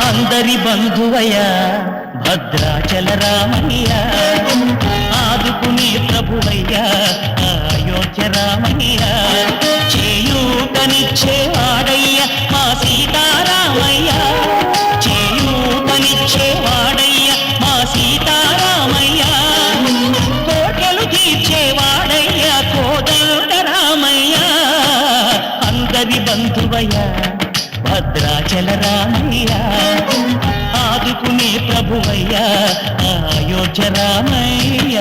అందరి బంధువయ్య భద్రాచల రామయ్య ఆదుకునే ప్రభువయ్య అయోధ్య రామయ్య చేయూతనిచ్చేవాడయ్య మా సీతారామయ్య చేయూతనిచ్చేవాడయ్య మా సీతారామయ్య కోటలు తీర్చేవాడయ్య కోదండ రామయ్య అందరి బంధువయ్య భద్రాచల రామయ్య ఆదుకునే ప్రభువయ్య అయోధ్య రామయ్య